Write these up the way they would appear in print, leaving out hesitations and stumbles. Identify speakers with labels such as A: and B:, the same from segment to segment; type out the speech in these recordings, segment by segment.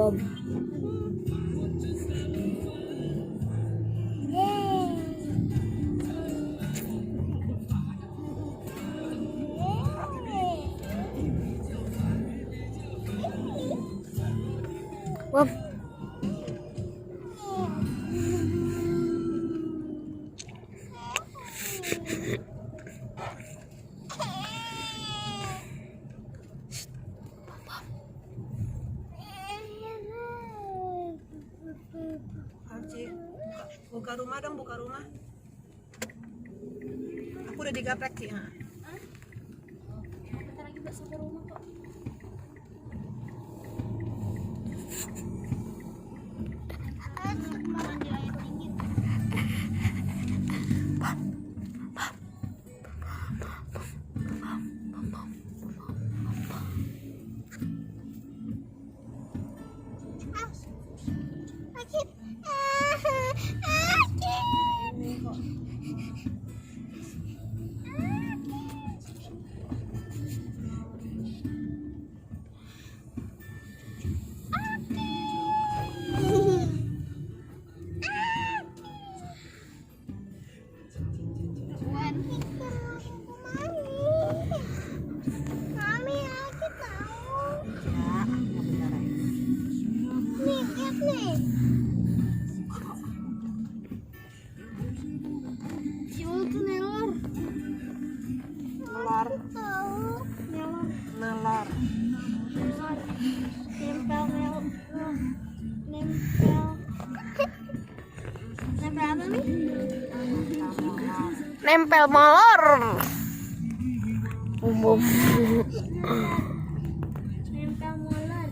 A: Bom. Bom.
B: Buka rumah dong, buka rumah. Aku udah digaplek sih.
A: Bentar lagi bakso ke rumah kok. Mandi air dingin.
B: Nalar.
A: Nempel apa nih?
C: Nempel molor. Bum.
A: Nempel molar.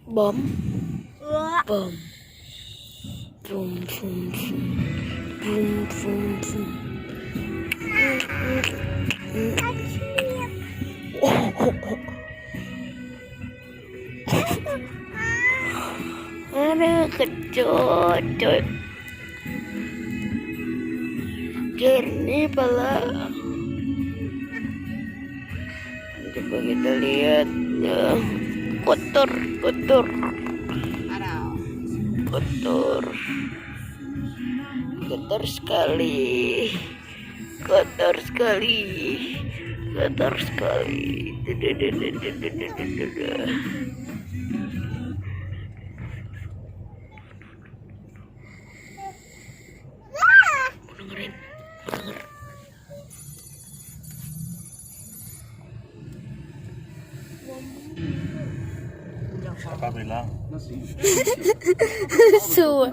C: Bom.
A: Wah.
C: Bom. Bum bum bum. Bum bum bum. Ada kecut. Jernih pala. Coba kita lihat. Kotor. Kotor sekali. Dengerin.
D: Siapa bilang?
C: Su.